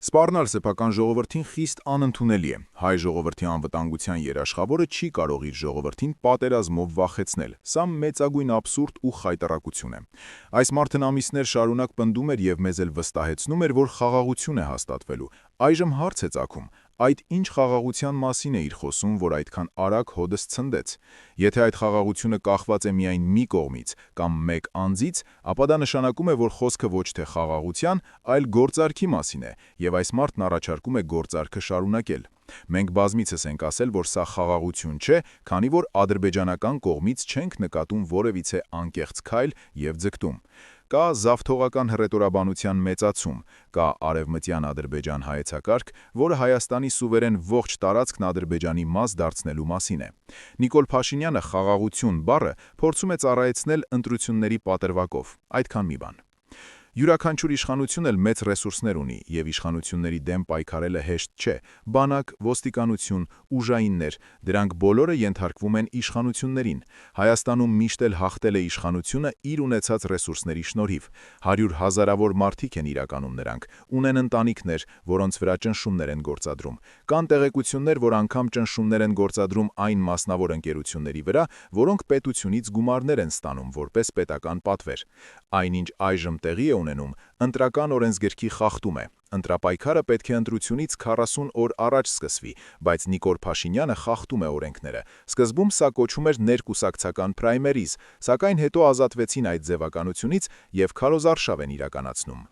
Սպառնալ սեփական ժողովրդին խիստ անընդունելի է։ Հայ ժողովրդի անվտանգության երաշխավորը չի կարող իր ժողովրդին պատերազմով վախեցնել։ Սա մեծագույն աբսուրդ ու խայտառակություն է։ Այս մարդն ամիսներ շարունակ պնդում էր եւ մեզ էլ վստահեցնում էր, որ խաղաղություն է հաստատվելու։ Այժմ հարց է ծագում. այդ ինչ խաղաղության մասին է իր խոսում, որ այդքան արագ հոդս ցնդեց։ Եթե այդ խաղաղությունը կախված է միայն մի կողմից կամ մեկ անձից, ապա դա նշանակում է, որ խոսքը ոչ թե խաղաղության, այլ գործարքի մասին է, եւ այս մարդն առաջարկում է գործարքը շարունակել։ Մենք բազմիցս ենք ասել, որ սա խաղաղություն չէ, քանի որ ադրբեջանական կողմից չենք նկատում որևիցե անկեղծ քայլ եւ ձգտում։ Կա զավթողական հռետորաբանության մեծացում, կա արևմտյան Ադրբեջան հայեցակարգ, որը Հայաստանի սուվերեն ողջ տարածքն Ադրբեջանի մաս դարձնելու մասին է։ Նիկոլ Փաշինյանը խաղաղություն բառը փորձում է ծառայեցնել ընտրությունների պատրվակով, այդքան մի բան։ Յուրաքանչյուր իշխանություն էլ մեծ ռեսուրսներ ունի, եւ իշխանությունների դեմ պայքարելը հեշտ չէ։ Բանակ, ոստիկանություն, ուժայիններ, դրանք բոլորը ենթարկվում են իշխանություններին։ Հայաստանում միշտ էլ հաղթել է իշխանությունը իր ունեցած ռեսուրսների շնորհիվ։ 100 հազարավոր մարդիկ են իրականում նրանք, ունեն ընտանիքներ, որոնց վրա ճնշումներ են գործադրում։ Կան տեղեկություններ, որ անգամ ճնշումներ են գործադրում այն մասնավոր ընկերությունների վրա, որոնք պետությունից գումարներ են ստանում որպես պետական պատվեր։ Այնինչ այժմ տեղի է ունենում, ընտրական օրենսգրքի խախտում է։ Ընտրապայքարը պետք է ընտրությունից 40 օր առաջ սկսվի, բայց Նիկոլ Փաշինյանը խախտում է օրենքները։ Սկզբում սա կոչվում էր ներկուսակցական պրայմերիզ, սակայն հետո ազատվեցին այդ ձևականությունից եւ քարոզարշավ են իրականացնում։